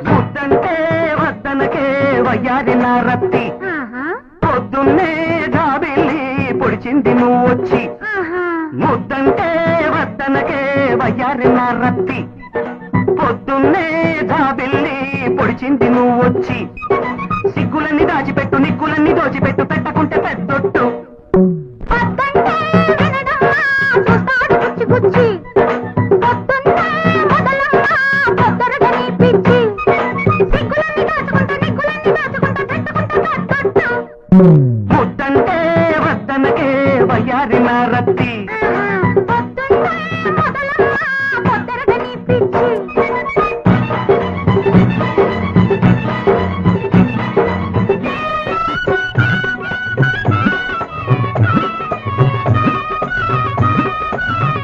ముద్దంటే వద్దనకే వయ్యారి నా రత్తి, పొద్దున్నే జాబిల్లి పొడిచింది నువ్వు వచ్చి. ముద్దంటే వద్దనకే వయ్యారి నా రత్తి, పొద్దున్నే జాబిల్లి పొడిచింది నువ్వు వచ్చి. సిగ్గులన్నీ దాచిపెట్టు, నిగ్గులన్నీ దోచిపెట్టు, పెట్టకుంటే పెద్దొట్టు. ముద్దంటే వద్దనకే వయ్యారి నా రత్తి.